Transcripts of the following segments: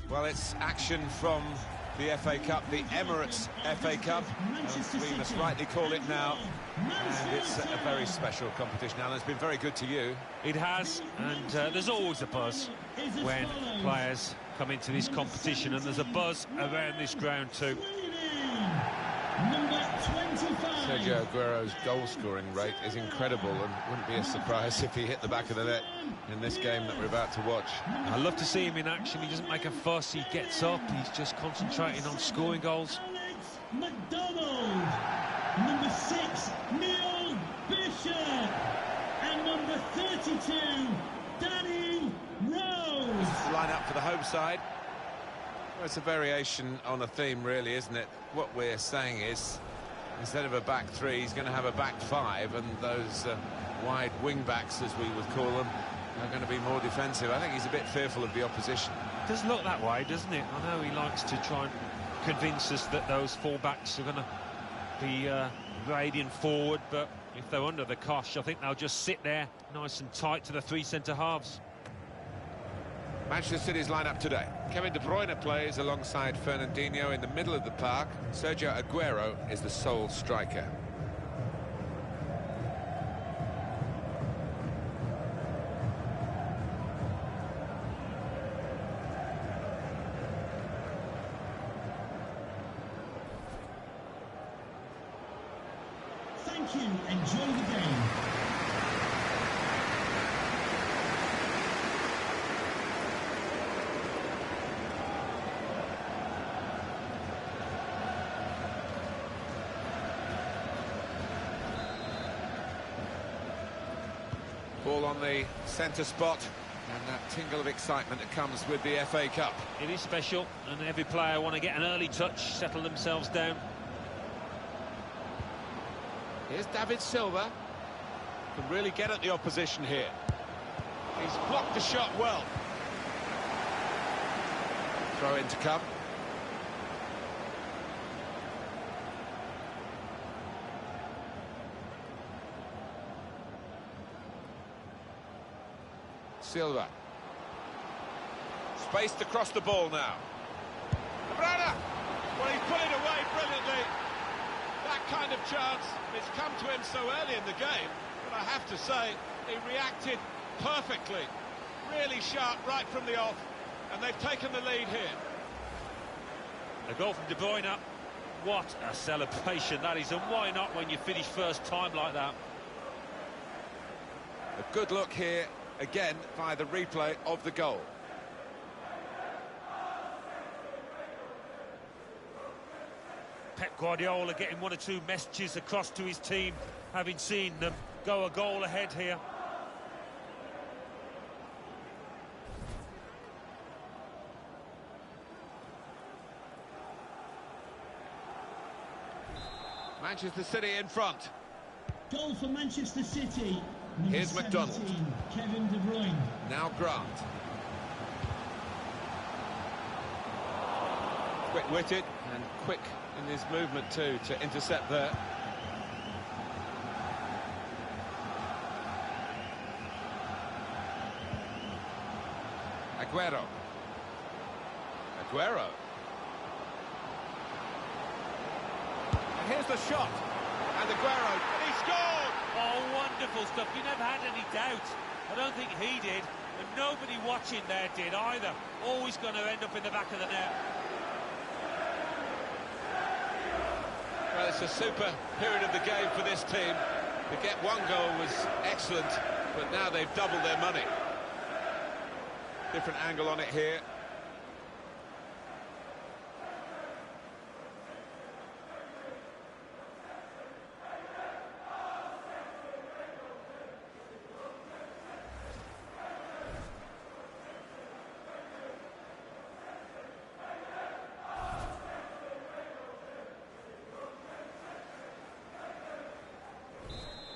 Well, it's action from the FA Cup, the Emirates FA Cup, as we must rightly call it now, and it's a very special competition. Alan, it's been very good to you. It has, and there's always a buzz when players come into this competition, and there's a buzz around this ground too. Sergio Aguero's goal-scoring rate is incredible, and wouldn't be a surprise if he hit the back of the net in this game that we're about to watch. I love to see him in action. He doesn't make a fuss, he gets up, he's just concentrating on scoring goals. McDonald, number 6, Neil Bishop, and number 32, Danny Rose. Line up for the home side. Well, it's a variation on a theme, really, isn't it? What we're saying is, instead of a back three, he's going to have a back five, and those wide wing-backs, as we would call them, are going to be more defensive. I think he's a bit fearful of the opposition. It does look that way, doesn't it? I know he likes to try and convince us that those full-backs are going to be raiding forward, but if they're under the cosh, I think they'll just sit there nice and tight to the three centre-halves. Manchester City's lineup today. Kevin De Bruyne plays alongside Fernandinho in the middle of the park. Sergio Aguero is the sole striker. Thank you. Enjoy the game. Ball on the centre spot, and that tingle of excitement that comes with the FA Cup. It is special, and every player want to get an early touch, settle themselves down. Here's David Silva. Can really get at the opposition here. He's blocked the shot well. Throw in to come. Silva. Spaced across the ball now. Brana! Well, he's put it away brilliantly. That kind of chance, it's come to him so early in the game, but I have to say, he reacted perfectly. Really sharp right from the off, and they've taken the lead here. A goal from De Bruyne. What a celebration that is, and why not when you finish first time like that? A good look here, again, via the replay of the goal. Pep Guardiola getting one or two messages across to his team, having seen them go a goal ahead here. Manchester City in front. Goal for Manchester City. Here's McDonald. Kevin De Bruyne. Now Grant. Quick-witted and quick in his movement too to intercept there. Aguero. Aguero. And here's the shot. And Aguero, and he scored! Oh, wonderful stuff. You never had any doubt. I don't think he did, and nobody watching there did either. Always going to end up in the back of the net. Well, it's a super period of the game for this team. To get one goal was excellent, but now they've doubled their money. Different angle on it here.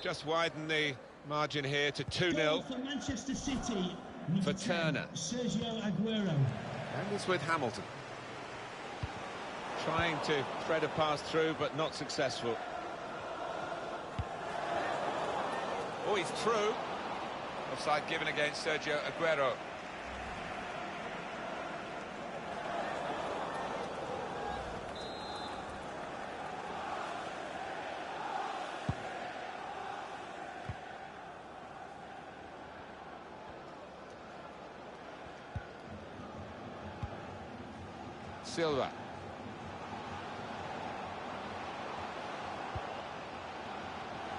Just widen the margin here to 2-0 for Manchester City. for Turner. Sergio Aguero. And it's with Hamilton. Trying to thread a pass through, but not successful. Oh, he's through. Offside given against Sergio Aguero. Silva.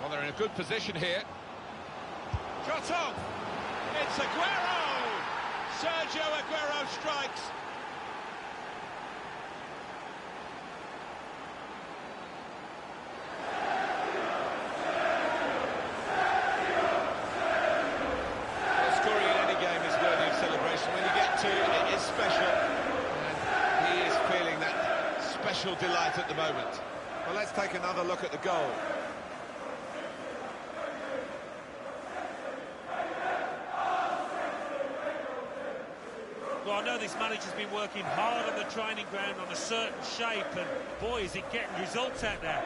Well, they're in a good position here. Shot on! It's Aguero! Sergio Aguero strikes. Scoring in any game is worthy of celebration. When you get two, it is special. And he is feeling that special delight at the moment. Well, let's take another look at the goal. Well, I know this manager's been working hard on the training ground on a certain shape, and boy, is it getting results out there.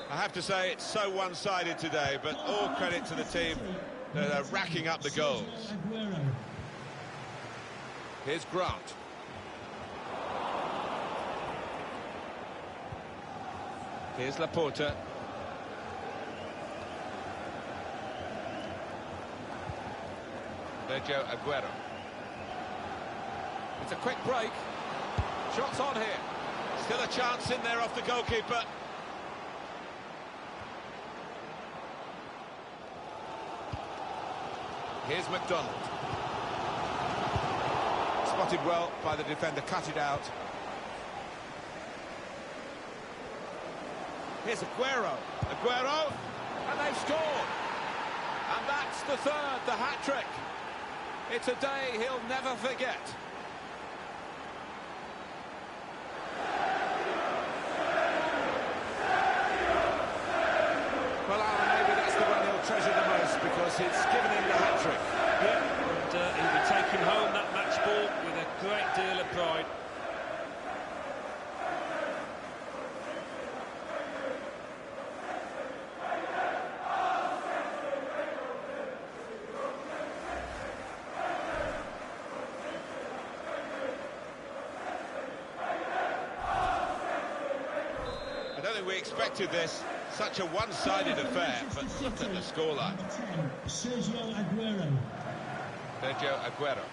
I have to say it's so one-sided today, but all credit to the team that are racking up the goals. Here's Grant. Here's Laporta. Sergio Aguero. It's a quick break. Shots on here. Still a chance in there off the goalkeeper. Here's McDonald. Spotted well by the defender, cut it out. Here's Aguero. Aguero, and they've scored. And that's the third, the hat-trick. It's a day he'll never forget. Well, Alan, maybe that's the one he'll treasure the most because it's given him the hat-trick. Yeah, and he'll be taking home that match ball with a great deal of pride. I don't think we expected this, such a one-sided affair, but look at the scoreline. Sergio Aguero. Sergio Aguero.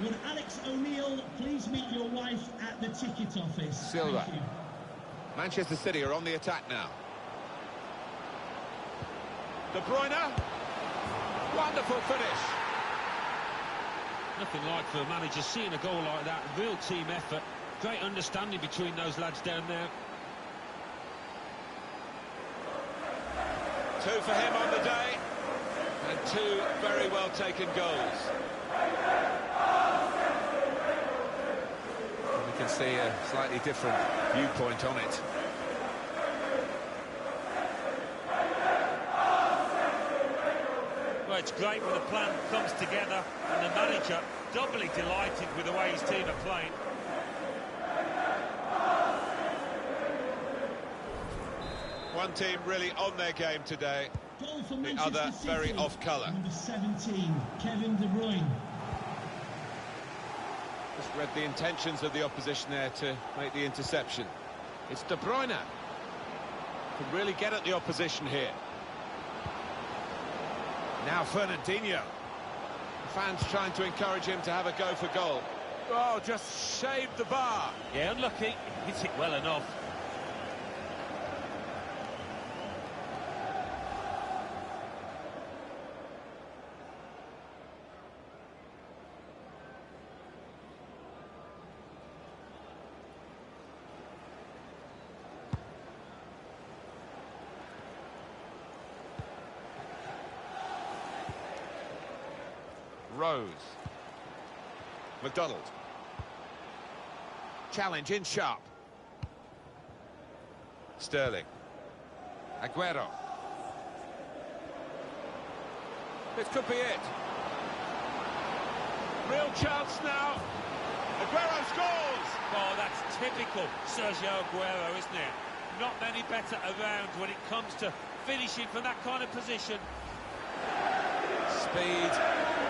Would Alex O'Neill please meet your wife at the ticket office? Silva. Thank you. Manchester City are on the attack now. De Bruyne. Wonderful finish. Nothing like for a manager seeing a goal like that. Real team effort. Great understanding between those lads down there. 2 for him on the day, and 2 very well taken goals. And we can see a slightly different viewpoint on it. Well, it's great when the plan comes together and the manager doubly delighted with the way his team are playing. One team really on their game today, Goal for the Manchester other City. very off colour. Number 17, Kevin De Bruyne. Just read the intentions of the opposition there to make the interception. It's De Bruyne. Can really get at the opposition here. Now Fernandinho. The fans trying to encourage him to have a go for goal. Oh, just shaved the bar. Yeah, unlucky. Hits it well enough. Rose. McDonald. Challenge in sharp. Sterling. Aguero. This could be it. Real chance now. Aguero scores! Oh, that's typical Sergio Aguero, isn't it? Not many better around when it comes to finishing from that kind of position. Speed,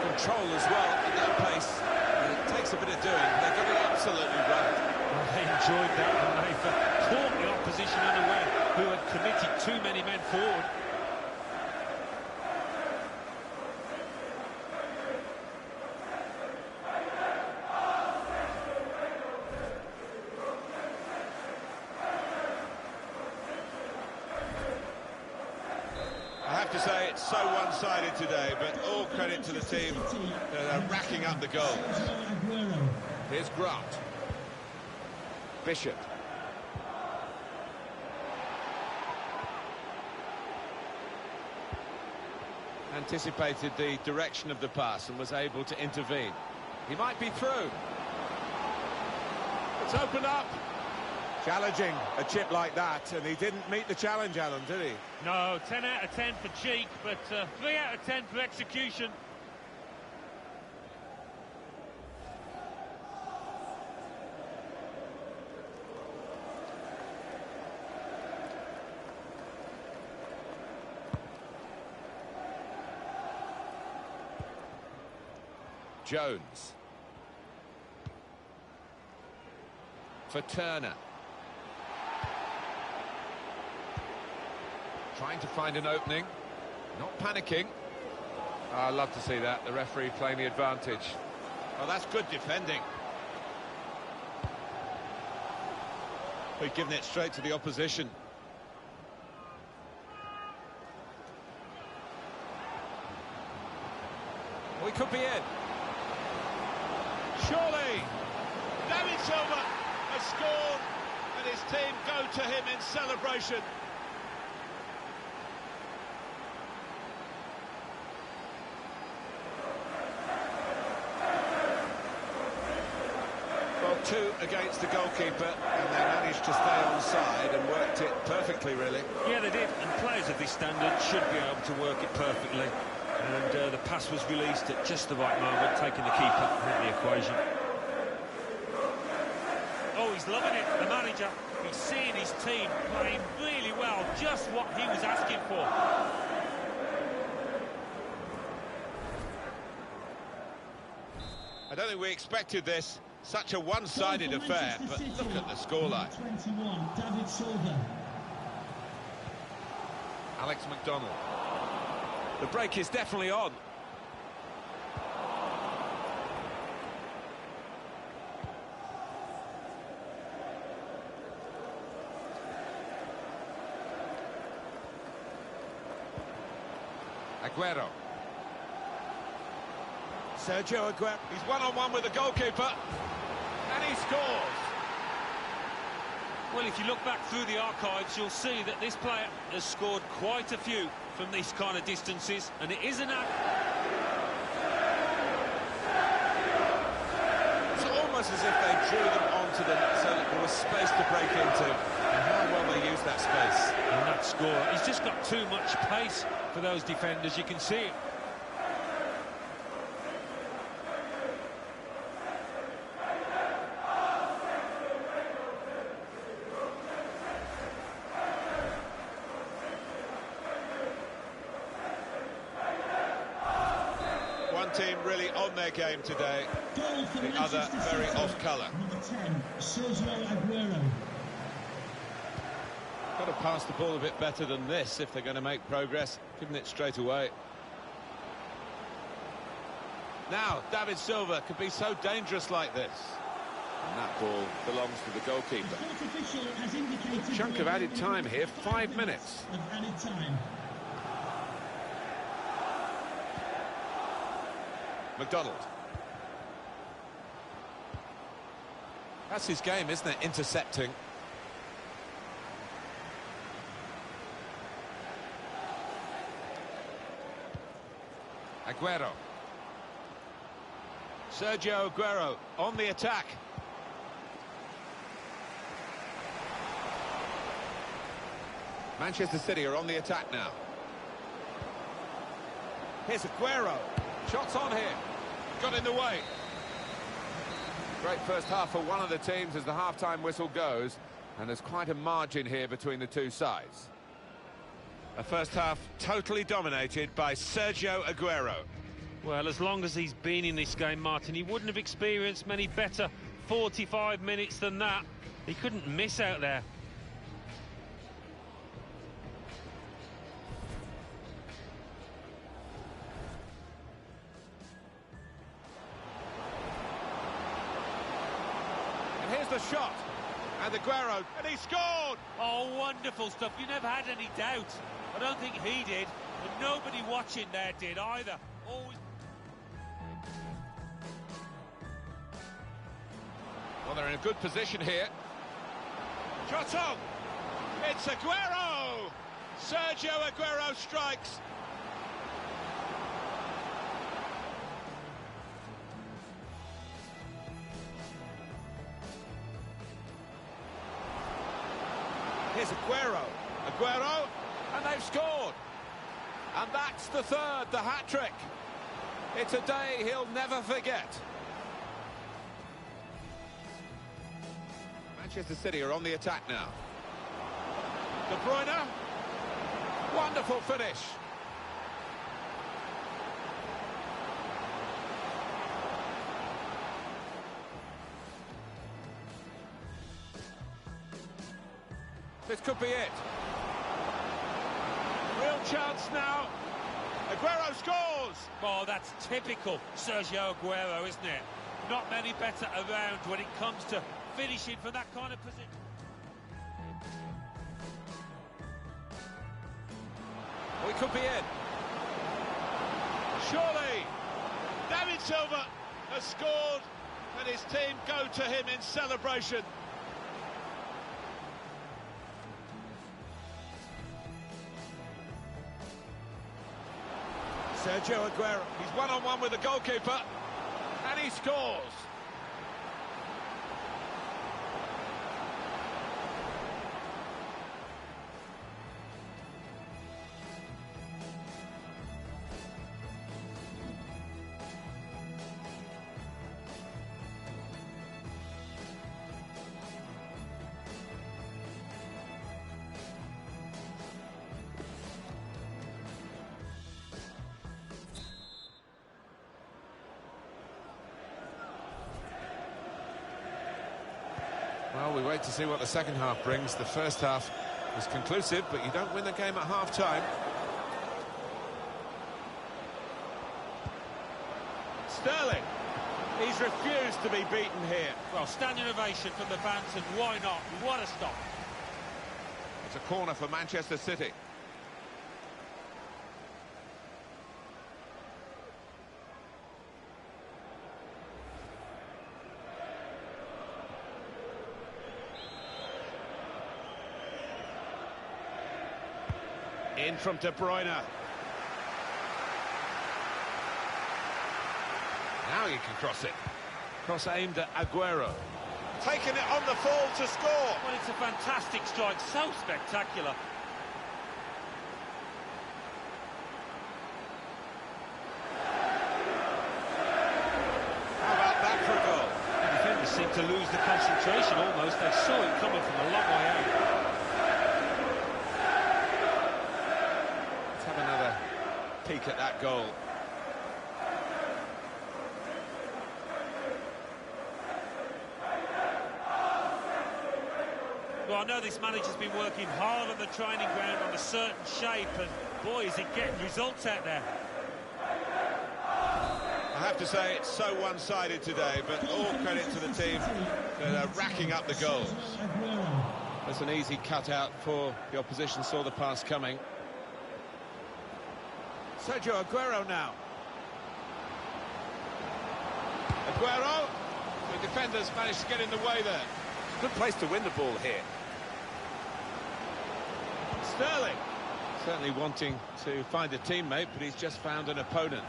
control as well at that pace. It takes a bit of doing. They got it absolutely right. Well, they enjoyed that and they've caught the opposition unaware, who had committed too many men forward. have to say it's so one-sided today, but all credit to the team that are racking up the goals. Here's Grant. Bishop. Anticipated the direction of the pass and was able to intervene. He might be through. It's opened up. Challenging a chip like that, and he didn't meet the challenge, Alan, did he? No, 10 out of 10 for cheek, but 3 out of 10 for execution. Jones. For Turner. Trying to find an opening. Not panicking. Oh, I love to see that. The referee playing the advantage. Oh, that's good defending. We've given it straight to the opposition. We could be in. Surely, David Silva has scored, and his team go to him in celebration. Well, 2 against the goalkeeper, and they managed to stay onside and worked it perfectly, really. Yeah, they did, and players of this standard should be able to work it perfectly. And the pass was released at just the right moment, taking the keeper out of the equation. Oh, he's loving it, the manager. He's seeing his team playing really well, just what he was asking for. I don't think we expected this. Such a one-sided affair, but look at the scoreline. 21, David Silva. Alex McDonald. The break is definitely on. Aguero. Sergio Aguero. He's one-on-one with the goalkeeper. And he scores. Well, if you look back through the archives, you'll see that this player has scored quite a few from these kind of distances, and it isn't It's almost as if they drew them onto them so that there was space to break into, and how well they used that space. And that score, he's just got too much pace for those defenders, you can see it. One team really on their game today, the other very off colour. Number 10, Sergio Aguero. Got to pass the ball a bit better than this if they're going to make progress, giving it straight away. Now, David Silva could be so dangerous like this. And that ball belongs to the goalkeeper. The court official has indicated Chunk of added time here, 5 minutes. Of added time. McDonald. That's his game, isn't it? Intercepting. Aguero. Sergio Aguero on the attack. Manchester City are on the attack now. Here's Aguero. Shots on here. Got in the way. Great first half for one of the teams as the half-time whistle goes, and there's quite a margin here between the two sides. A first half totally dominated by Sergio Aguero. Well, as long as he's been in this game, Martin, he wouldn't have experienced many better 45 minutes than that. He couldn't miss out there. And here's the shot. And Aguero, and he scored! Oh, wonderful stuff. You never had any doubt. I don't think he did, and nobody watching there did either. Always... Well, they're in a good position here. Shot on! It's Aguero! Sergio Aguero strikes. Here's Aguero. Aguero, and they've scored. And that's the third, the hat-trick. It's a day he'll never forget. Manchester City are on the attack now. De Bruyne. Wonderful finish. This could be it. Real chance now. Aguero scores! Oh, that's typical Sergio Aguero, isn't it? Not many better around when it comes to finishing from that kind of position. We could be in. Surely, David Silva has scored and his team go to him in celebration. Sergio Aguero, he's one-on-one with the goalkeeper, and he scores. Well, we wait to see what the second half brings. The first half was conclusive, but you don't win the game at half-time. Sterling. He's refused to be beaten here. Well, standing ovation from the fans, and why not? What a stop. It's a corner for Manchester City. In from De Bruyne. Now you can cross it. Cross aimed at Aguero. Taking it on the fall to score. Well, it's a fantastic strike, so spectacular. How about that for a goal? The defenders seemed to lose the concentration almost. They saw it coming from a long way out. Peek at that goal. Well, I know this manager's been working hard on the training ground on a certain shape, and boy, is he getting results out there. I have to say it's so one-sided today, but all credit to the team that are racking up the goals. That's an easy cutout for the opposition, saw the pass coming. Sergio Aguero now. Aguero. The defenders managed to get in the way there. Good place to win the ball here. Sterling. Certainly wanting to find a teammate, but he's just found an opponent.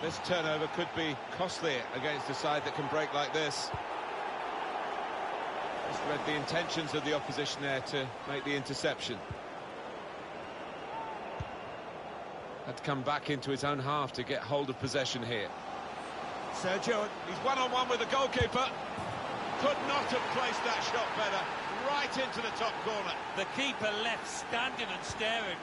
This turnover could be costly against a side that can break like this. Just read the intentions of the opposition there to make the interception. Had to come back into his own half to get hold of possession here. Sergio, he's one-on-one with the goalkeeper. Could not have placed that shot better. Right into the top corner. The keeper left standing and staring.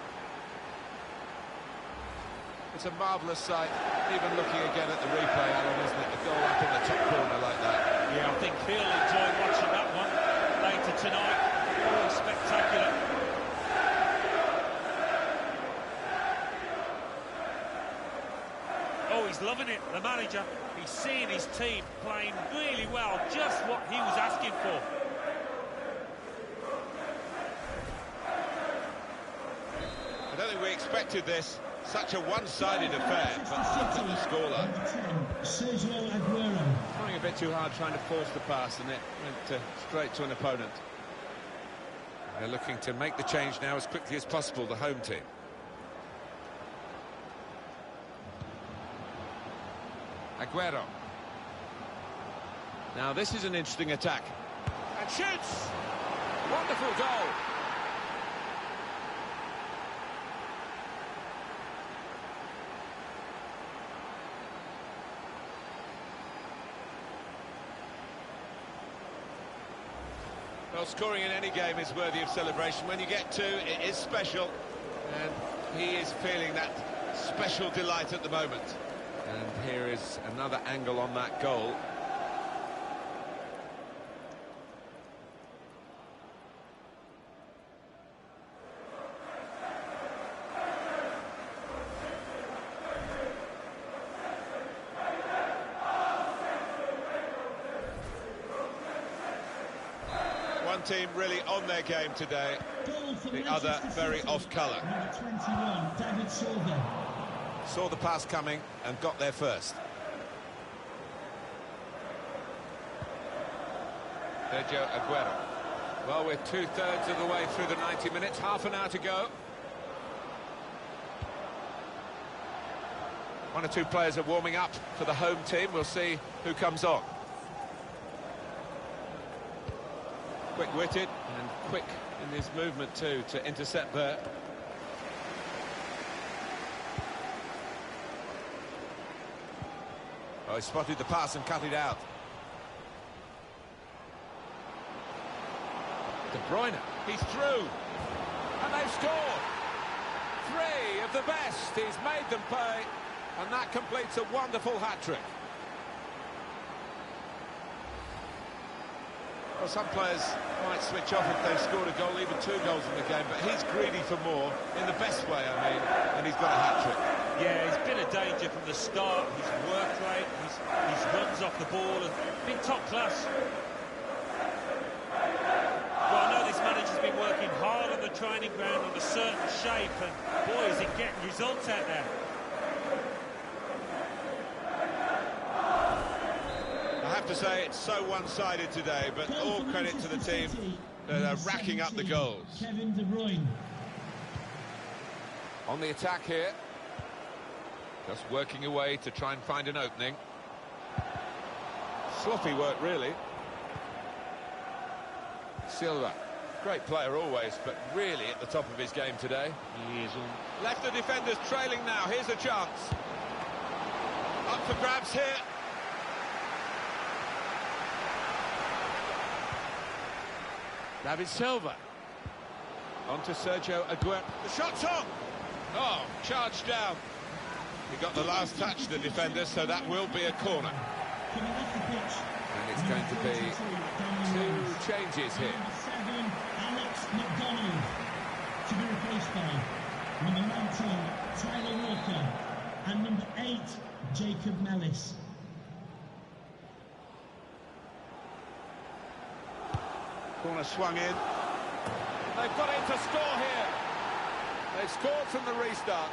It's a marvellous sight. Even looking again at the replay, Alan, isn't it? A goal up in the top corner like that. Yeah, I think he'll enjoy watching that one later tonight. Oh, spectacular. Oh, he's loving it, the manager. He's seeing his team playing really well, just what he was asking for. think we expected this. Such a one-sided affair, but look at the scoreline. Sergio Aguero. Trying a bit too hard, trying to force the pass, and it went straight to an opponent. They're looking to make the change now as quickly as possible, the home team. Aguero. Now this is an interesting attack. And shoots! Wonderful goal. Well, scoring in any game is worthy of celebration. When you get two, it is special. And he is feeling that special delight at the moment. And here is another angle on that goal. One team really on their game today, the other very off colour. Number 21, David Silva. Saw the pass coming and got there first. Sergio Aguero. Well, we're two-thirds of the way through the 90 minutes, half an hour to go. One or two players are warming up for the home team. We'll see who comes on. Quick-witted and quick in his movement too to intercept there. Oh, he spotted the pass and cut it out. De Bruyne, he's through. And they've scored. Three of the best. He's made them pay. And that completes a wonderful hat-trick. Well, some players might switch off if they've scored a goal, even two goals in the game, but he's greedy for more, in the best way, I mean, and he's got a hat-trick. Yeah, he's been a danger from the start. His work rate, his runs off the ball have been top class. Well, I know this manager's been working hard on the training ground on a certain shape, and boy, is he getting results out there. I have to say it's so one-sided today, but all credit to the team that are racking up the goals. Kevin De Bruyne. On the attack here, just working away to try and find an opening. Sloppy work, really. Silva, great player always, but really at the top of his game today. He is all... Left the defenders trailing now, here's a chance. Up for grabs here. David Silva. On to Sergio Aguero. The shot's on! Oh, charged down. He got the last touch, the defender, so that will be a corner. Coming off the pitch. And it's going to be two changes here. Number 7, Alex McDonald, to be replaced by number 19, Tyler Walker, and number 8, Jacob Mellis. Corner swung in. They've got in to score here. They've scored from the restart.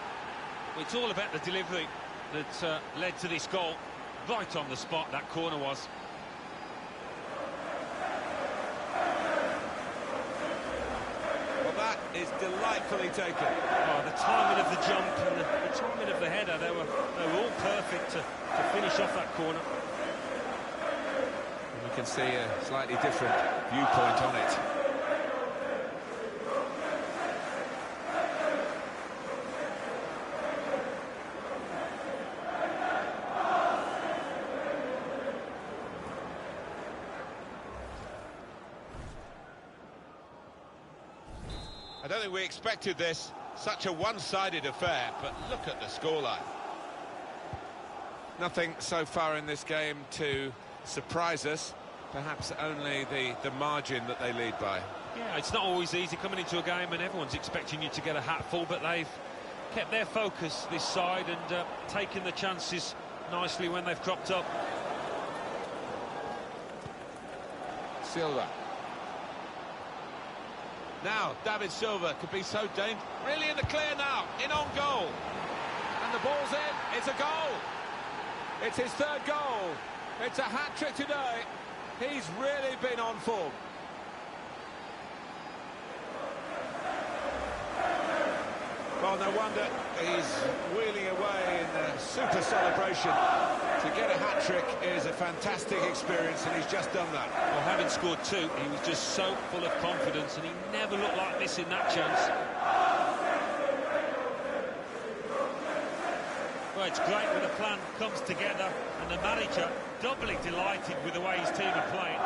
It's all about the delivery that led to this goal. Right on the spot, that corner was. Well, that is delightfully taken. Oh, the timing of the jump and the timing of the header, they were all perfect to finish off that corner. And you can see a slightly different viewpoint on it. I don't think we expected this, such a one-sided affair, but look at the scoreline. Nothing so far in this game to surprise us, perhaps only the margin that they lead by. Yeah, it's not always easy coming into a game and everyone's expecting you to get a hatful, but they've kept their focus this side and taken the chances nicely when they've cropped up. Silva. Now, David Silva could be so dangerous. Really in the clear now, in on goal. And the ball's in, it's a goal. It's his third goal. It's a hat-trick today. He's really been on form. Well, no wonder he's wheeling away in a super celebration. To get a hat-trick is a fantastic experience, and he's just done that. Well, having scored two, he was just so full of confidence, and he never looked like missing that chance. Well, it's great when a plan comes together, and the manager doubly delighted with the way his team are playing.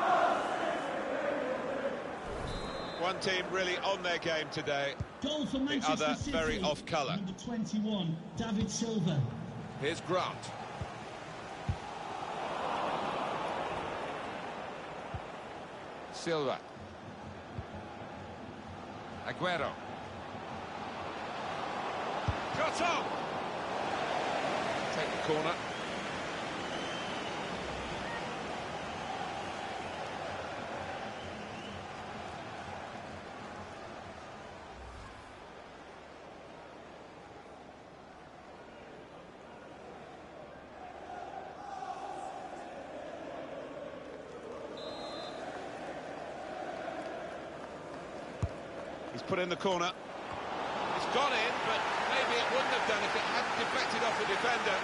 One team really on their game today. Goal for The Manchester other City. very off colour. Number 21, David Silva. Here's Grant. Silva. Aguero. Cut on! Take the corner. He's put in the corner. It's gone in, but maybe it wouldn't have done if it hadn't deflected off the defender.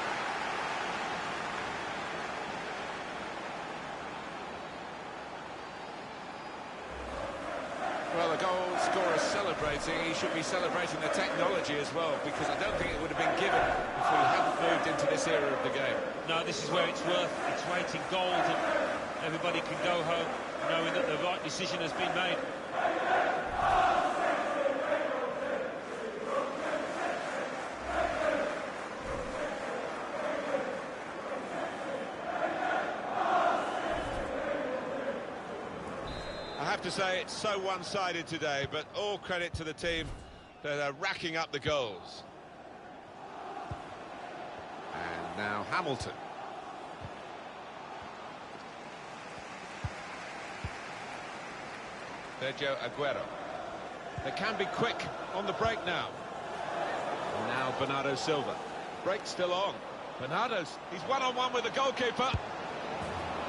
Well, the goal scorer celebrating. He should be celebrating the technology as well, because I don't think it would have been given if we hadn't moved into this era of the game. No, this is where it's worth its weight in gold, and everybody can go home knowing that the right decision has been made. I have to say it's so one-sided today, but all credit to the team that are racking up the goals. And now Hamilton. Sergio Aguero. They can be quick on the break now. And now Bernardo Silva. Break still on. Bernardo's, he's one-on-one with the goalkeeper.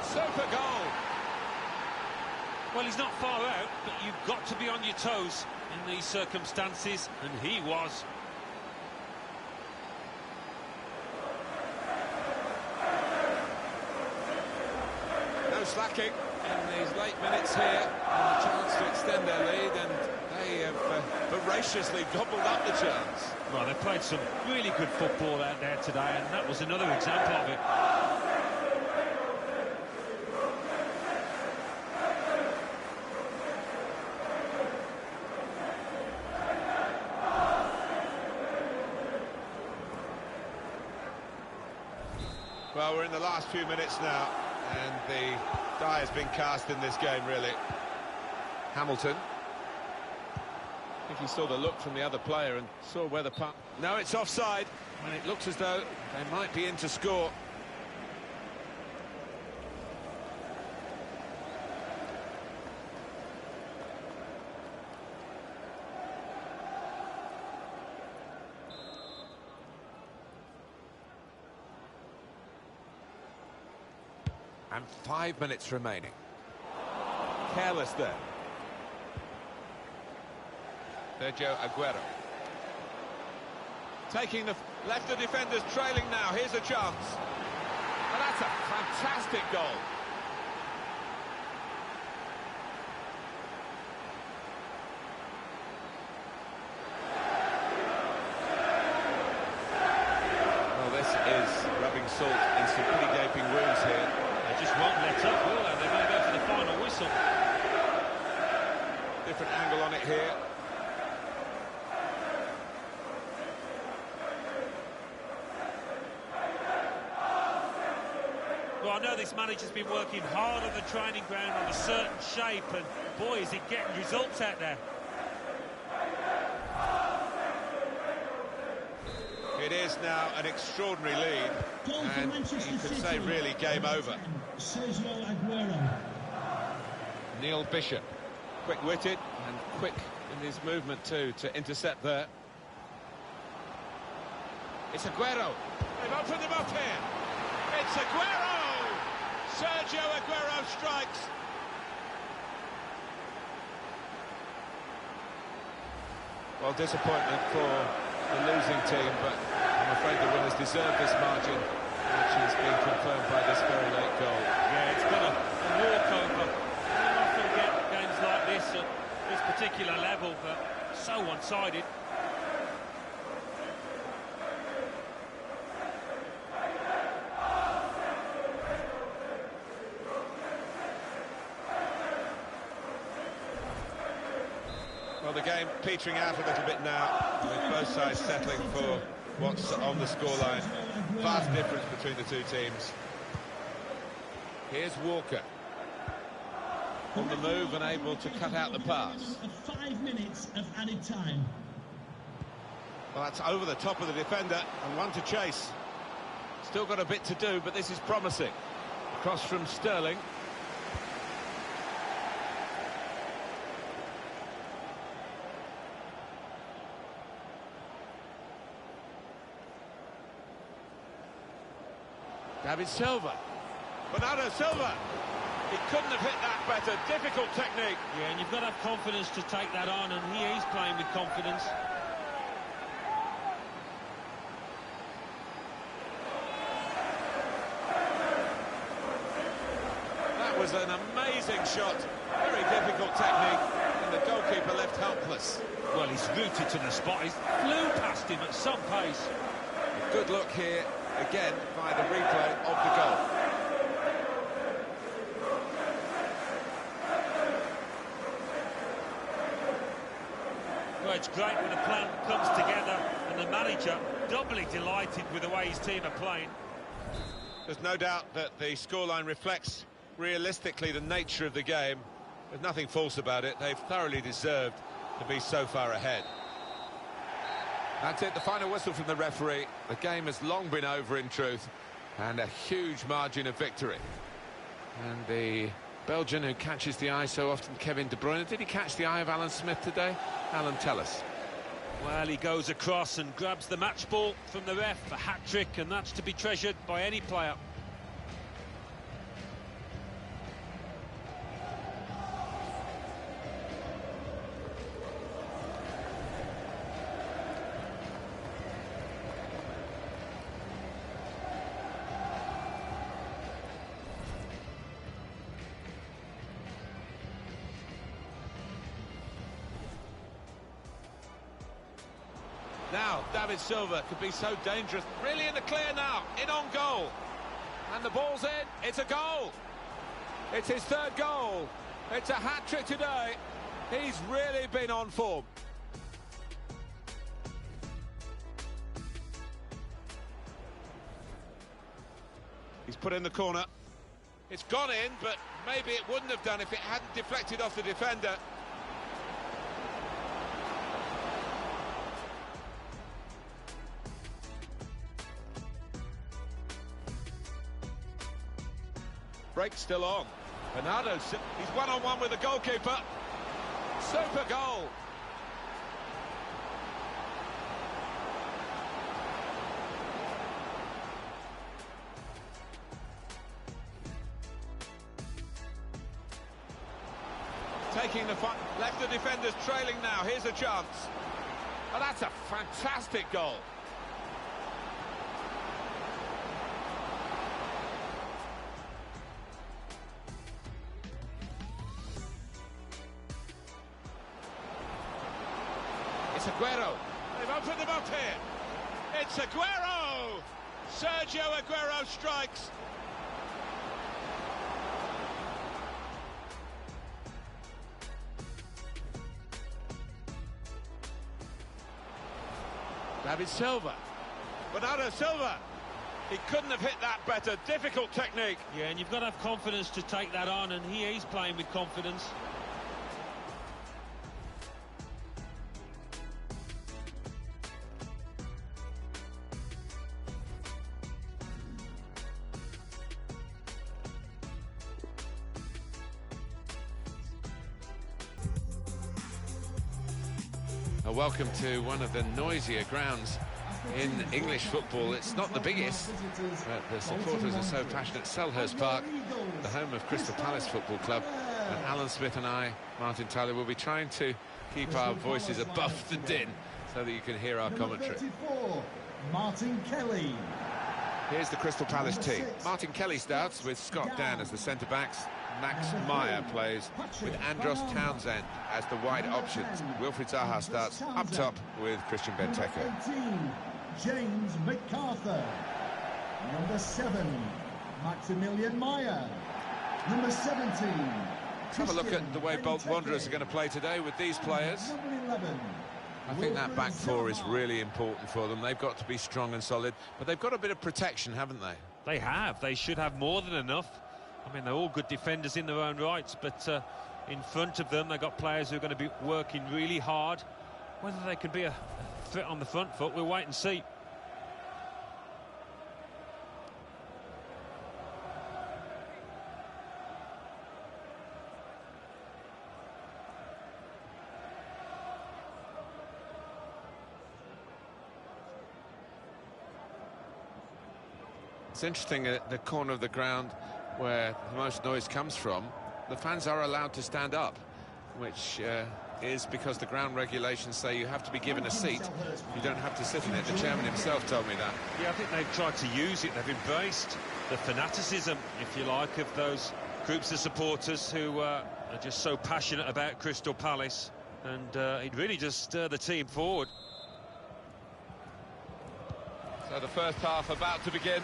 Super goal. Well, he's not far out, but you've got to be on your toes in these circumstances, and he was. No slacking in these late minutes here, and a chance to extend their lead, and they have voraciously gobbled up the chance. Well, they played some really good football out there today, and that was another example of it. Well, we're in the last few minutes now, and the die has been cast in this game, really. Hamilton. I think he saw the look from the other player and saw where the puck... No, it's offside, and it looks as though they might be in to score. And 5 minutes remaining. Careless there. Sergio Aguero. Taking the left, the defenders trailing now. Here's a chance. And that's a fantastic goal. Well, this is rubbing salt in some pretty gaping wounds here. They just won't let up, will they? They're going to go for the final whistle. Different angle on it here. Well, I know this manager's been working hard on the training ground on a certain shape, and boy, is he getting results out there. It is now an extraordinary lead, and you could say really game over. Sergio Aguero. Neil Bishop. Quick-witted and quick in his movement too to intercept there. It's Aguero. They've opened him up here. It's Aguero! Sergio Aguero strikes. Well, disappointment for the losing team, but I'm afraid the winners deserve this margin, which has been confirmed by this very late goal. Yeah, it's been a walkover. You don't often get games like this at this particular level, but so one-sided. Well, the game petering out a little bit now, with both sides settling for what's on the scoreline. Vast difference between the two teams. Here's Walker. On the move and able to cut out the pass. 5 minutes of added time. Well, that's over the top of the defender and one to chase. Still got a bit to do, but this is promising. Cross from Sterling. David Silva. Bernardo Silva. He couldn't have hit that better. Difficult technique. Yeah, and you've got to have confidence to take that on, and he's playing with confidence. That was an amazing shot. Very difficult technique, and the goalkeeper left helpless. Well, he's rooted to the spot. He's flew past him at some pace. A good look here, again, by the replay of the goal. Well, it's great when a plan comes together and the manager doubly delighted with the way his team are playing. There's no doubt that the scoreline reflects realistically the nature of the game. There's nothing false about it. They've thoroughly deserved to be so far ahead. That's it, the final whistle from the referee. The game has long been over in truth, and a huge margin of victory. And the Belgian who catches the eye so often, Kevin De Bruyne. Did he catch the eye of Alan Smith today? Alan, tell us. Well, he goes across and grabs the match ball from the ref, a hat-trick, and that's to be treasured by any player. Now, David Silva could be so dangerous. Really in the clear now, in on goal. And the ball's in, it's a goal. It's his third goal. It's a hat-trick today. He's really been on form. He's put in the corner. It's gone in, but maybe it wouldn't have done if it hadn't deflected off the defender. Break still on. Bernardo, he's one-on-one with the goalkeeper. Super goal. Taking the fight, left the defenders trailing now. Here's a chance. Oh, that's a fantastic goal. It's Aguero. They've opened him up here. It's Aguero! Sergio Aguero strikes. David Silva. Bernardo Silva. He couldn't have hit that better. Difficult technique. Yeah, and you've got to have confidence to take that on, and he's playing with confidence. Welcome to one of the noisier grounds in English football. It's not the biggest, but the supporters are so passionate. Selhurst Park, the home of Crystal Palace Football Club. And Alan Smith and I, Martin Tyler, will be trying to keep our voices above the din so that you can hear our commentary. 34, Martin Kelly. Here's the Crystal Palace team. Martin Kelly starts with Scott Dan as the centre-backs. Max Meyer plays with Andros Townsend as the wide options. Wilfried Zaha starts up top with Christian Benteke. 18, James MacArthur. Number 7, Maximilian Meyer. Number 17. Have a look at the way Bolton Wanderers are going to play today with these players. Number 11. I think that back four is really important for them. They've got to be strong and solid, but they've got a bit of protection, haven't they? They have. They should have more than enough. I mean, they're all good defenders in their own rights, but in front of them, they've got players who are going to be working really hard. Whether they can be a threat on the front foot, we'll wait and see. It's interesting at the corner of the ground where the most noise comes from, the fans are allowed to stand up, which is because the ground regulations say you have to be given a seat. You don't have to sit in it. The chairman himself told me that. Yeah, I think they've tried to use it. They've embraced the fanaticism, if you like, of those groups of supporters who are just so passionate about Crystal Palace, and it really just stirred the team forward. So the first half about to begin.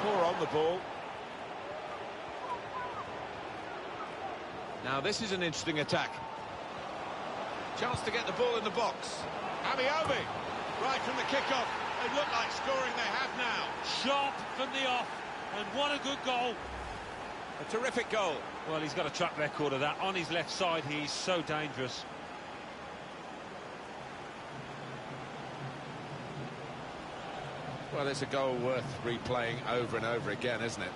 Poor on the ball. Now this is an interesting attack. Chance to get the ball in the box. Amiobi, right from the kickoff. They look like scoring, they have now. Sharp from the off, and what a good goal. A terrific goal. Well, he's got a track record of that. On his left side, he's so dangerous. Well, it's a goal worth replaying over and over again, isn't it?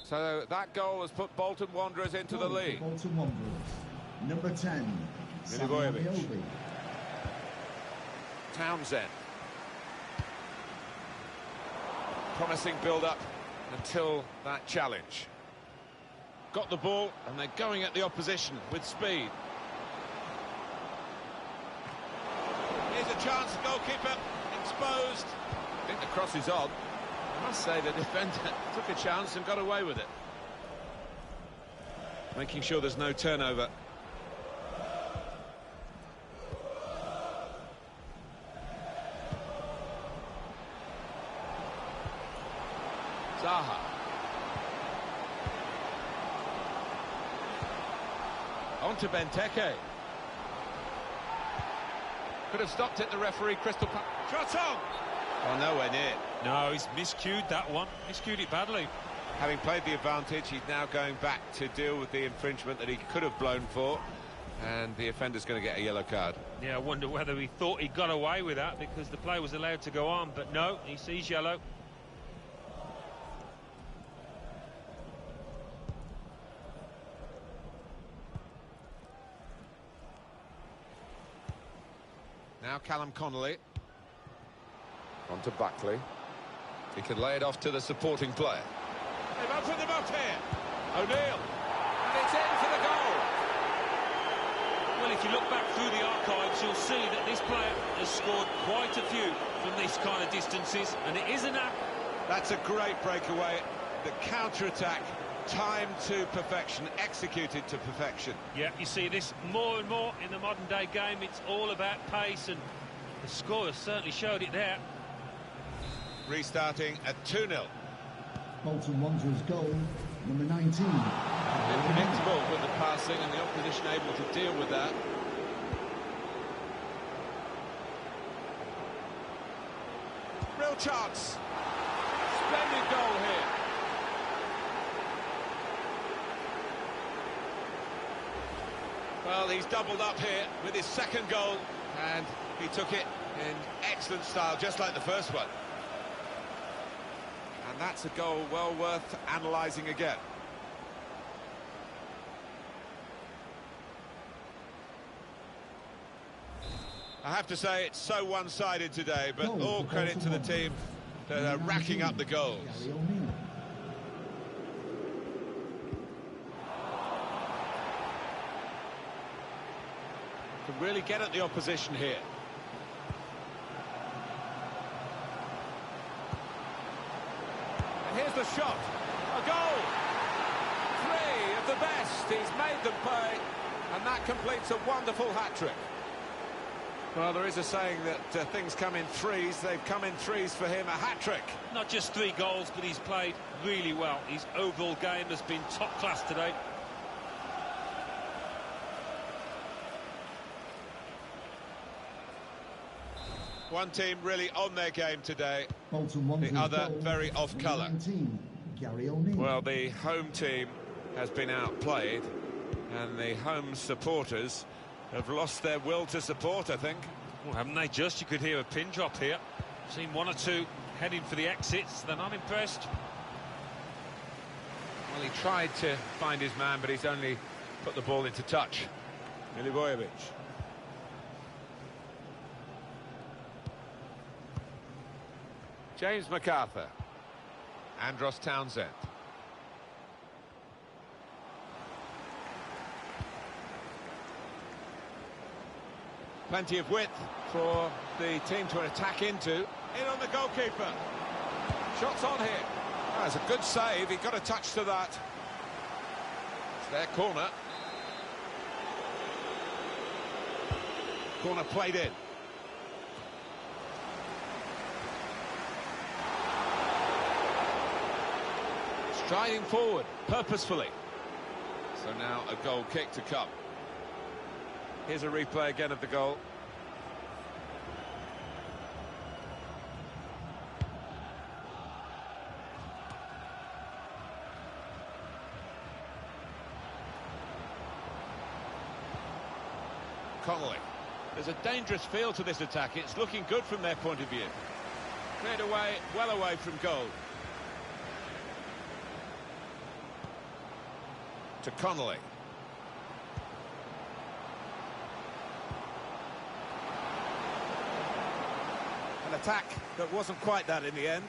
So that goal has put Bolton Wanderers into the lead. Bolton Wanderers. Number 10, Milivojevic. Amiobi. Townsend. Promising build-up until that challenge. Got the ball, and they're going at the opposition with speed. Here's a chance, goalkeeper exposed. I think the cross is on. I must say the defender took a chance and got away with it. Making sure there's no turnover. Zaha. On to Benteke. Could have stopped it, the referee. Crystal Palace. Shot on! Oh, nowhere near. No, he's miscued that one. Miscued it badly. Having played the advantage, he's now going back to deal with the infringement that he could have blown for. And the offender's going to get a yellow card. Yeah, I wonder whether he thought he got away with that because the play was allowed to go on. But no, he sees yellow. Now Callum Connolly. On to Buckley. He can lay it off to the supporting player. They've opened them up here. O'Neill. And it's in for the goal. Well, if you look back through the archives, you'll see that this player has scored quite a few from these kind of distances, and it is an act. That's a great breakaway. The counter-attack, timed to perfection, executed to perfection. Yeah, you see this more and more in the modern-day game. It's all about pace, and the score has certainly showed it there. Restarting at 2-0. Bolton Wanderers goal, number 19. Unpredictable with the passing and the opposition able to deal with that. Real chance. Splendid goal here. Well, he's doubled up here with his second goal, and he took it in excellent style, just like the first one. And that's a goal well worth analysing again. I have to say, it's so one-sided today, but all credit to the team that are racking up the goals. Can really get at the opposition here. And here's the shot. A goal! 3 of the best. He's made them pay. And that completes a wonderful hat-trick. Well, there is a saying that things come in threes. They've come in threes for him. A hat-trick. Not just 3 goals, but he's played really well. His overall game has been top class today. One team really on their game today, the other very off-colour. Well, the home team has been outplayed, and the home supporters have lost their will to support, I think. Well, haven't they just? You could hear a pin drop here. Seen 1 or 2 heading for the exits. They're not impressed. Well, he tried to find his man, but he's only put the ball into touch. Milivojevic. James MacArthur. Andros Townsend. Plenty of width for the team to attack into. In on the goalkeeper. Shots on here. That's a good save. He got a touch to that. It's their corner. Corner played in. Striding forward, purposefully. So now a goal kick to come. Here's a replay again of the goal. Connolly. There's a dangerous feel to this attack. It's looking good from their point of view. Cleared away, well away from goal. To Connolly. An attack that wasn't quite that in the end.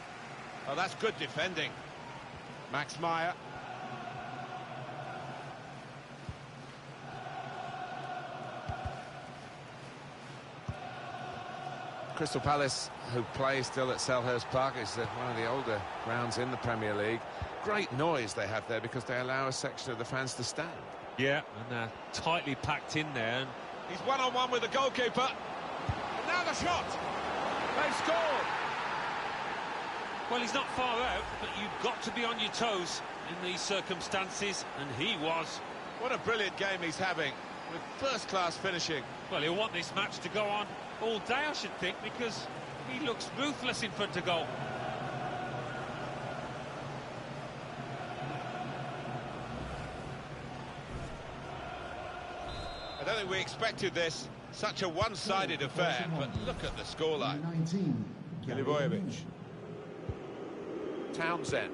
Oh, that's good defending. Max Meyer. Crystal Palace, who play still at Selhurst Park, is one of the older grounds in the Premier League. Great noise they have there because they allow a section of the fans to stand. Yeah, and they're tightly packed in there. And he's one-on-one with the goalkeeper. And now the shot. They've scored. well, he's not far out, but you've got to be on your toes in these circumstances, and he was. What a brilliant game he's having, with first-class finishing. Well, he'll want this match to go on all day, I should think, because he looks ruthless in front of goal. I don't think we expected this, such a one-sided affair, but look at the scoreline. Milivojevic. Townsend.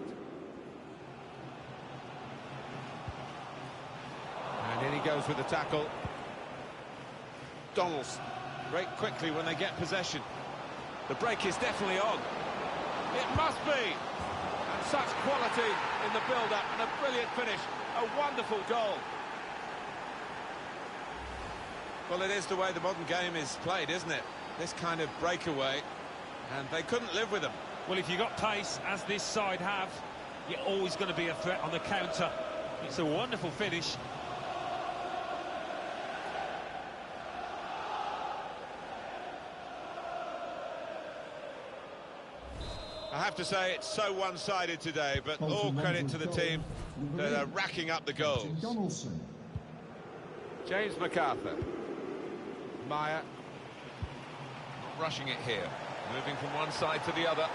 And in he goes with the tackle. Donaldson. Break quickly when they get possession. The break is definitely on. It must be. And such quality in the build-up and a brilliant finish. A wonderful goal. Well, it is the way the modern game is played, isn't it? This kind of breakaway, and they couldn't live with them. Well, if you've got pace, as this side have, you're always going to be a threat on the counter. It's a wonderful finish. I have to say, it's so one-sided today, but all credit to the team that are racking up the goals. James MacArthur. Meyer. Not rushing it here. Moving from one side to the other.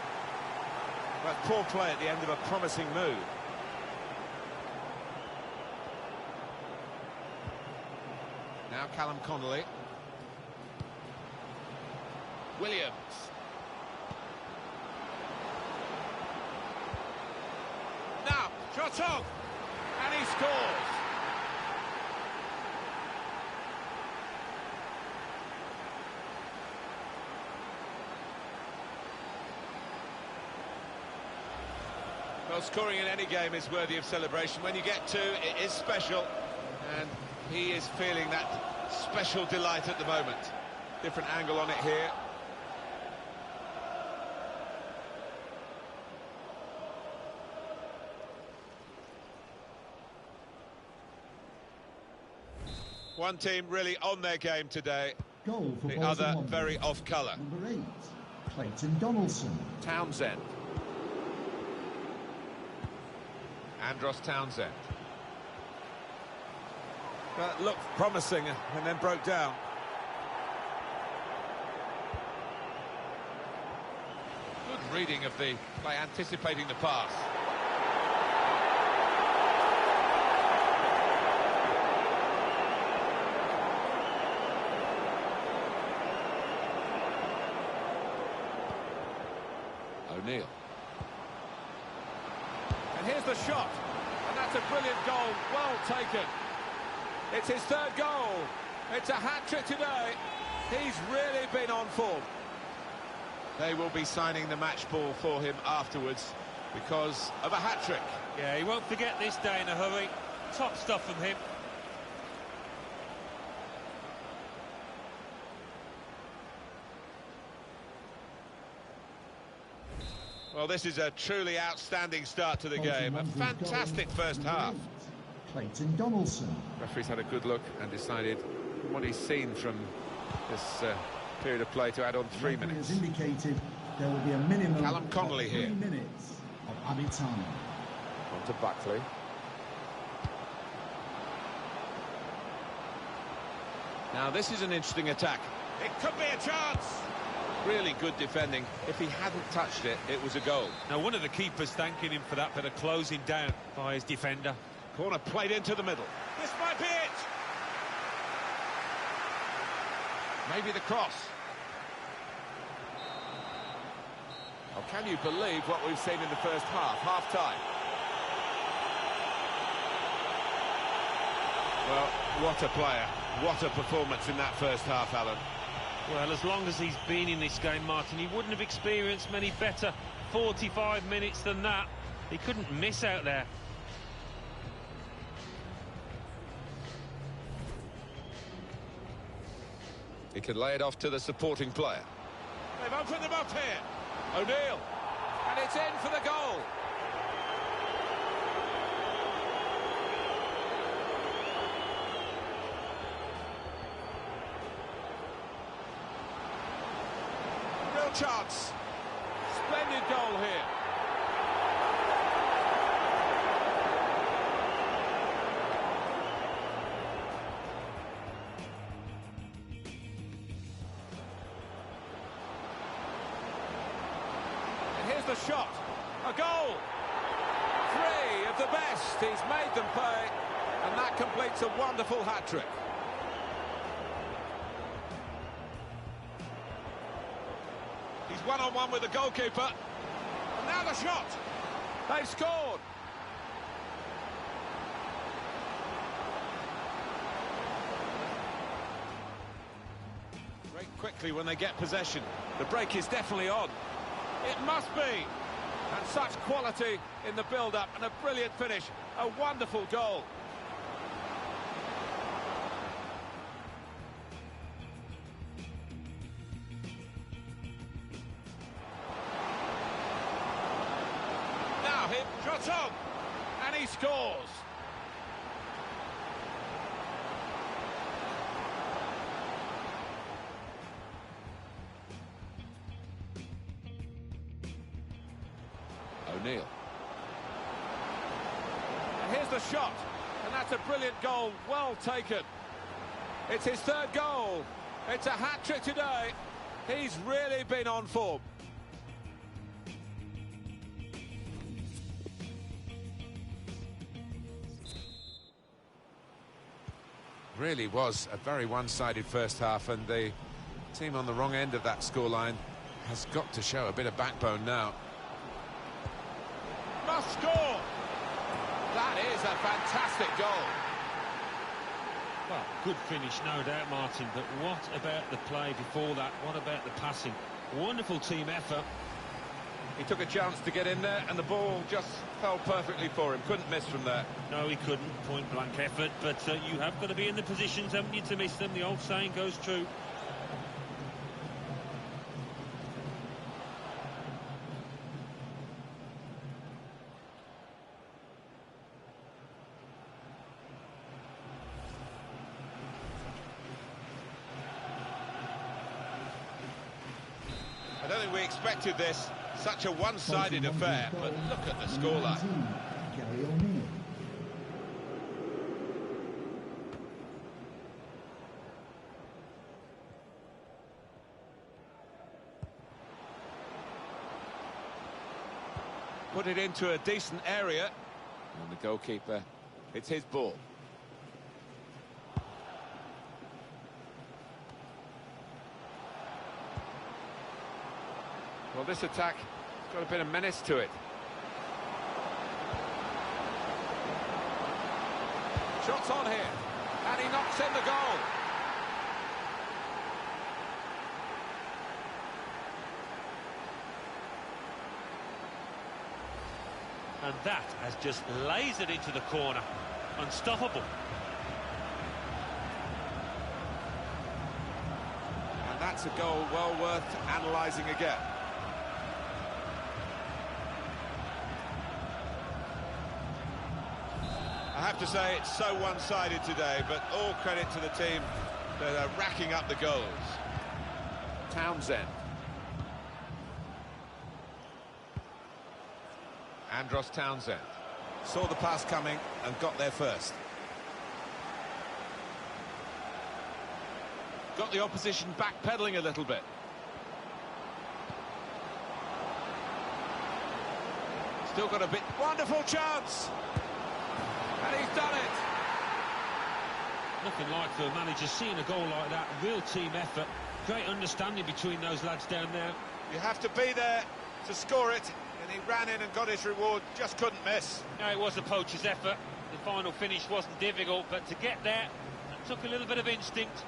But poor play at the end of a promising move. Now Callum Connolly. Williams. Now, shot on! And he scores! Well, scoring in any game is worthy of celebration. When you get two, it is special. And he is feeling that special delight at the moment. Different angle on it here. One team really on their game today. Goal for the Bolton other Wanderers. very off colour. Number 8, Clayton Donaldson. Townsend. Andros Townsend. That looked promising and then broke down. Good reading of the play, anticipating the pass. O'Neill. And here's the shot. And that's a brilliant goal, well taken. It's his third goal. It's a hat-trick today. He's really been on form. They will be signing the match ball for him afterwards because of a hat-trick. Yeah, he won't forget this day in a hurry. Top stuff from him. Well, this is a truly outstanding start to the game. A fantastic first half. Clayton Donaldson. Referee's had a good look and decided what he's seen from this period of play to add on 3 Referee minutes. has indicated there will be a minimum Callum Connolly of here. 3 minutes of added time. On to Buckley. Now, this is an interesting attack. It could be a chance. Really good defending. If he hadn't touched it, it was a goal. Now, one of the keepers thanking him for that bit of closing down by his defender. Corner played into the middle. This might be it. Maybe the cross. Oh, can you believe what we've seen in the first half, half-time? Well, what a player. What a performance in that first half, Alan. Well, as long as he's been in this game, Martin, he wouldn't have experienced many better 45 minutes than that. He couldn't miss out there. He could lay it off to the supporting player. They've opened them up here. O'Neill. And it's in for the goal. Real chance. Splendid goal here. Here's the shot. A goal. 3 of the best. He's made them pay. And that completes a wonderful hat-trick. He's one-on-one with the goalkeeper. And now the shot. They've scored. Break quickly when they get possession. The break is definitely on. It must be. And such quality in the build-up and a brilliant finish. A wonderful goal. Now him, shot on. And he scores. O'Neill. And here's the shot. And that's a brilliant goal, well taken. It's his third goal. It's a hat-trick today. He's really been on form. Really was a very one-sided first half, and the team on the wrong end of that scoreline has got to show a bit of backbone now. Must score! That is a fantastic goal. Well, good finish, no doubt, Martin, but what about the play before that? What about the passing? Wonderful team effort. He took a chance to get in there, and the ball just fell perfectly for him. Couldn't miss from there. No, he couldn't. Point-blank effort, but you have got to be in the positions, haven't you, to miss them? The old saying goes true. I don't think we expected this. Such a one-sided affair, but look at the scoreline. Put it into a decent area. And the goalkeeper, it's his ball. Well, this attack has got a bit of menace to it. Shots on here, and he knocks in the goal. And that has just lasered into the corner. Unstoppable. And that's a goal well worth analysing again. I have to say it's so one-sided today, but all credit to the team that are racking up the goals. Townsend. Andros Townsend. Saw the pass coming and got there first. Got the opposition backpedaling a little bit. Still got a bit... Wonderful chance! And he's done it! Nothing like for a manager seeing a goal like that. Real team effort. Great understanding between those lads down there. You have to be there to score it, and he ran in and got his reward, just couldn't miss. No, it was a poacher's effort. The final finish wasn't difficult, but to get there, it took a little bit of instinct.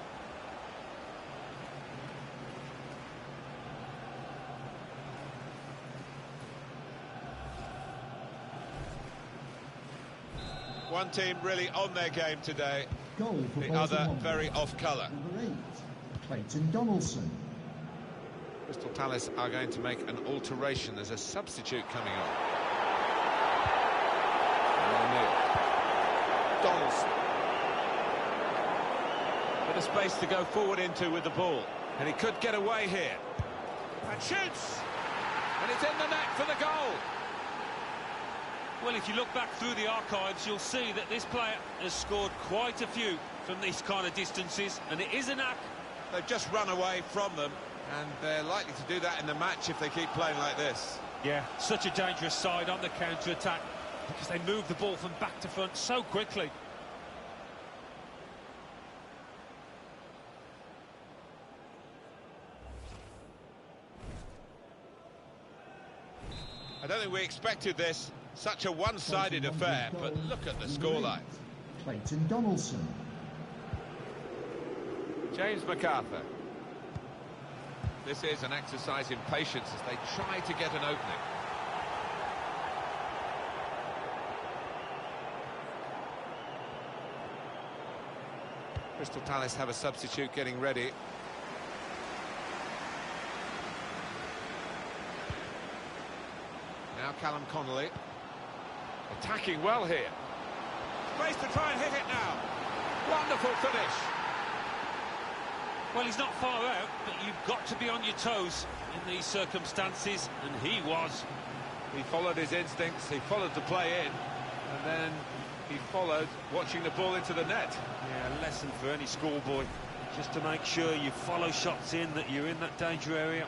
One team really on their game today, Goal for the Bolton other Wanderers. very off-colour. Number 8, Clayton Donaldson. Crystal Palace are going to make an alteration. There's a substitute coming on. Donaldson. Bit of space to go forward into with the ball. And he could get away here. And shoots! And it's in the net for the goal! Well, if you look back through the archives, you'll see that this player has scored quite a few from these kind of distances, and it is a knack. They've just run away from them, and they're likely to do that in the match if they keep playing like this. Yeah, such a dangerous side on the counter-attack, because they move the ball from back to front so quickly. I don't think we expected this. Such a one-sided affair, but look at the scoreline. Clayton Donaldson. James MacArthur. This is an exercise in patience as they try to get an opening. Crystal Palace have a substitute getting ready. Now Callum Connolly. Attacking well here. Space to try and hit it now. Wonderful finish. Well, he's not far out, but you've got to be on your toes in these circumstances, and he was. He followed his instincts, he followed the play in, and then he followed watching the ball into the net. Yeah, a lesson for any schoolboy, just to make sure you follow shots in, that you're in that danger area.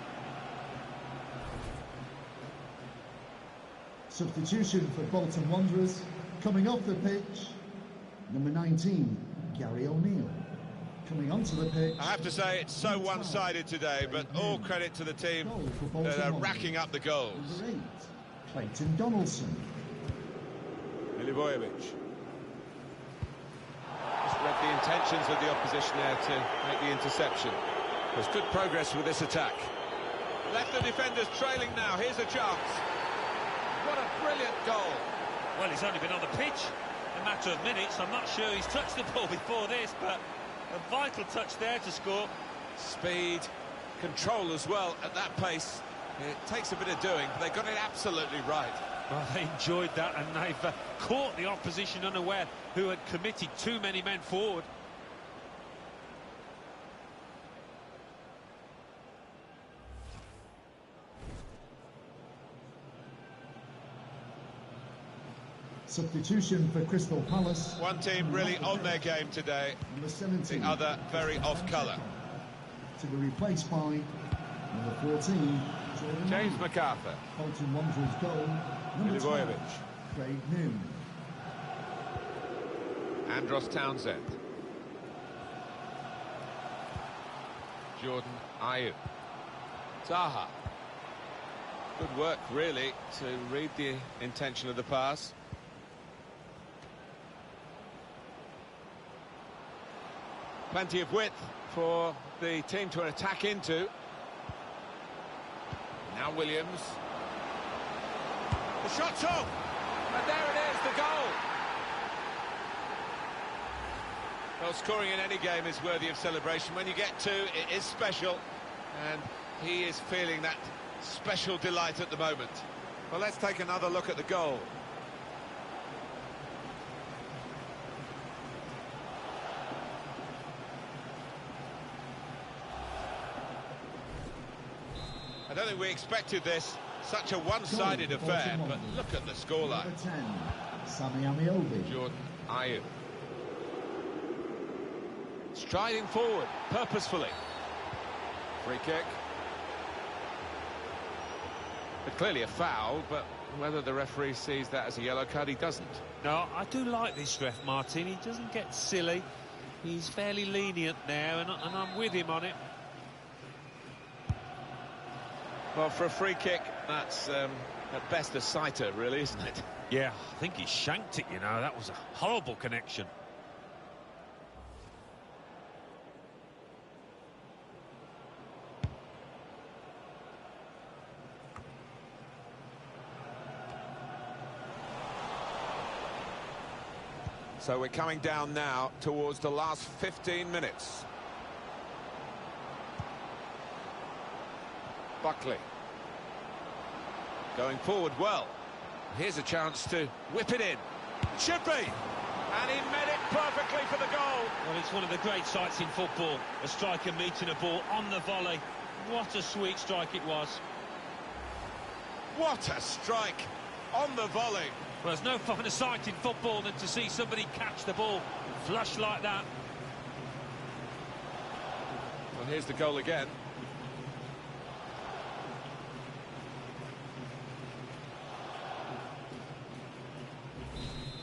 Substitution for Bolton Wanderers. Coming off the pitch, number 19, Gary O'Neill. Coming onto the pitch. I have to say, it's so one-sided today, but all credit to the team that are racking up the goals. Number 8, Clayton Donaldson. Milivojevic. Just read the intentions of the opposition there to make the interception. There's good progress with this attack. Left the defenders trailing now. Here's a chance. What a brilliant goal. Well, he's only been on the pitch a matter of minutes. I'm not sure he's touched the ball before this, but a vital touch there to score. Speed, control as well at that pace. It takes a bit of doing, but they got it absolutely right. Well, they enjoyed that, and they've caught the opposition unaware, who had committed too many men forward. Substitution for Crystal Palace. One team really on their game today, Number 17, the other very off colour. to be replaced by number 14, Jordan James Knight. MacArthur. Bolton Wanderers goal, number 12, Milivojevic. Craig Noon. Andros Townsend. Jordan Ayew. Zaha. Good work, really, to read the intention of the pass. Plenty of width for the team to attack into. Now Williams. The shot's off! And there it is, the goal! Well, scoring in any game is worthy of celebration. When you get two, it is special, and he is feeling that special delight at the moment. Well, let's take another look at the goal. I don't think we expected this, such a one-sided affair, but look at the scoreline. Number 10, Sami Amiobi. Jordan Ayew. Striding forward, purposefully. Free kick. But clearly a foul, but whether the referee sees that as a yellow card, he doesn't. No, I do like this ref, Martin. He doesn't get silly. He's fairly lenient now, and I'm with him on it. Well, for a free kick, that's at best a sighter, really, isn't it? Yeah, I think he shanked it, you know. That was a horrible connection. So we're coming down now towards the last 15 minutes. Buckley. Going forward well. Here's a chance to whip it in. Should be. And he met it perfectly for the goal. Well, it's one of the great sights in football. A striker meeting a ball on the volley. What a sweet strike it was. What a strike on the volley. Well, there's no finer sight in football than to see somebody catch the ball flush like that. Well, here's the goal again.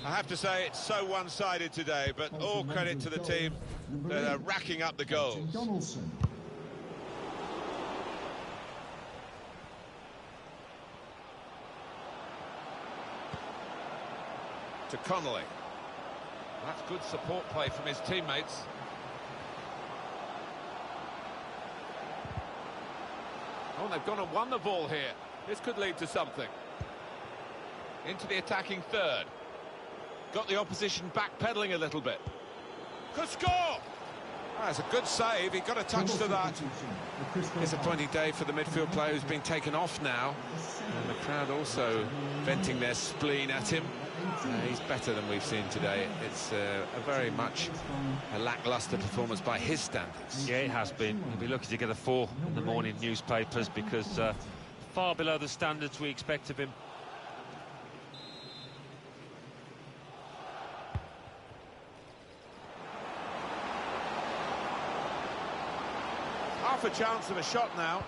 I have to say, it's so one-sided today, but all credit to the team that are racking up the goals. Donaldson. To Connolly. That's good support play from his teammates. Oh, they've gone and won the ball here. This could lead to something. Into the attacking third. Got the opposition backpedaling a little bit. Could score! That's a good save. He got a touch to that. Disappointing day for the midfield player who's been taken off now. And the crowd also venting their spleen at him. He's better than we've seen today. It's a very much a lacklustre performance by his standards. Yeah, it has been. He'll be lucky to get a 4 in the morning newspapers because far below the standards we expect of him. Half a chance of a shot now.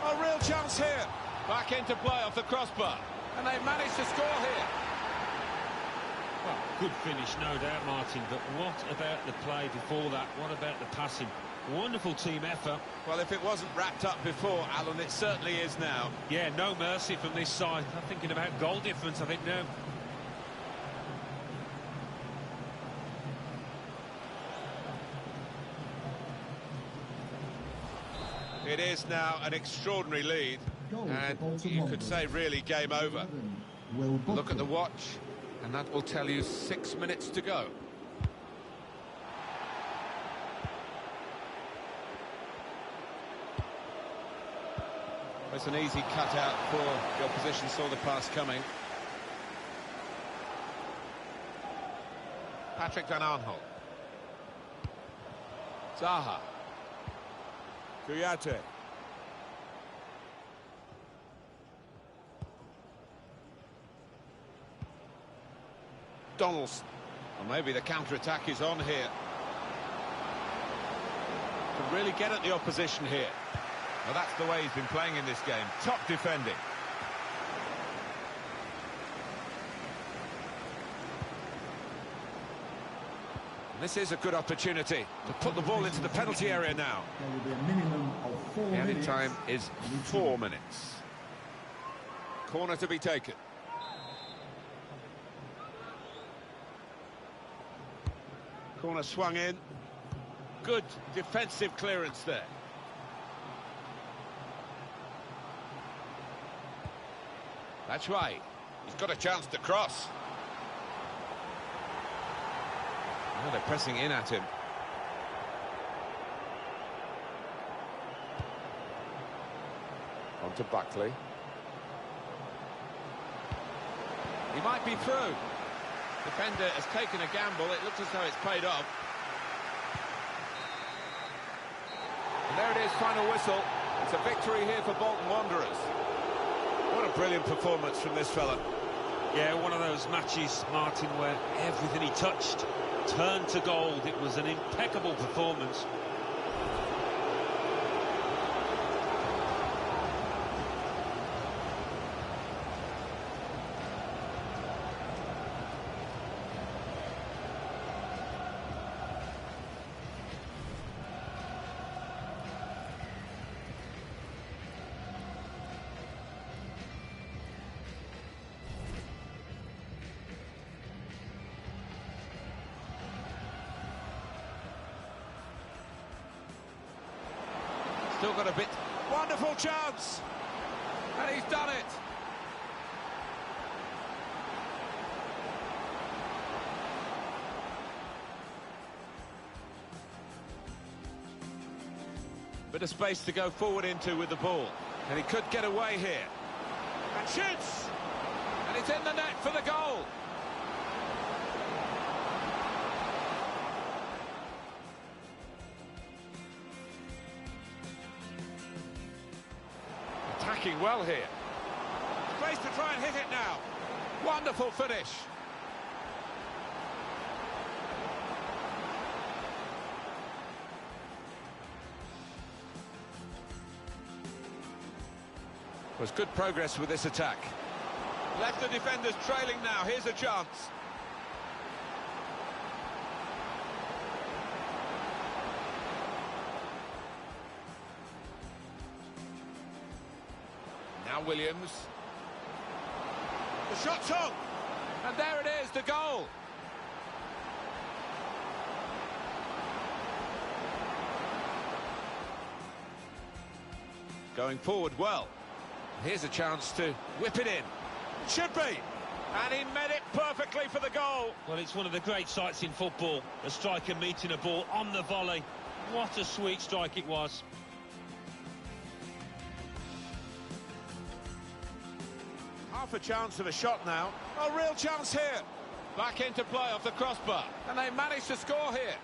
A real chance here. Back into play off the crossbar. And they've managed to score here. Well, Good finish, no doubt, Martin, but what about the play before that? What about the passing? Wonderful team effort. Well, if it wasn't wrapped up before, Alan, it certainly is now. Yeah, no mercy from this side. I'm thinking about goal difference, I think, now. It is now an extraordinary lead, and you could say really game over. Look at the watch, and that will tell you 6 minutes to go. It's an easy cutout for the opposition, saw the pass coming. Patrick Van Aanholt. Zaha. Kouyaté. Donaldson. Well, maybe the counter-attack is on here. Can really get at the opposition here. Well, that's the way he's been playing in this game. Top defending. And this is a good opportunity to put the ball into the penalty area now. There will be a minimum of 4 The added minutes. time is 4 minutes. Corner to be taken. Corner swung in. Good defensive clearance there. That's right. He's got a chance to cross. Now they're pressing in at him. On to Buckley. He might be through. Defender has taken a gamble. It looks as though it's paid off. And there it is, final whistle. It's a victory here for Bolton Wanderers. What a brilliant performance from this fella. Yeah, one of those matches, Martin, where everything he touched turned to gold. It was an impeccable performance. Still got a bit. Wonderful chance! And he's done it! Bit of space to go forward into with the ball. And he could get away here. And shoots! And it's in the net for the goal! Attacking well here. Space to try and hit it now. Wonderful finish. Was good progress with this attack. Left the defenders trailing now. Here's a chance. Now Williams. The shot's on. And there it is, the goal. Going forward well. Here's a chance to whip it in. Should be. And he met it perfectly for the goal. Well, it's one of the great sights in football. A striker meeting a ball on the volley. What a sweet strike it was. Half a chance of a shot now. A real chance here. Back into play off the crossbar. And they managed to score here.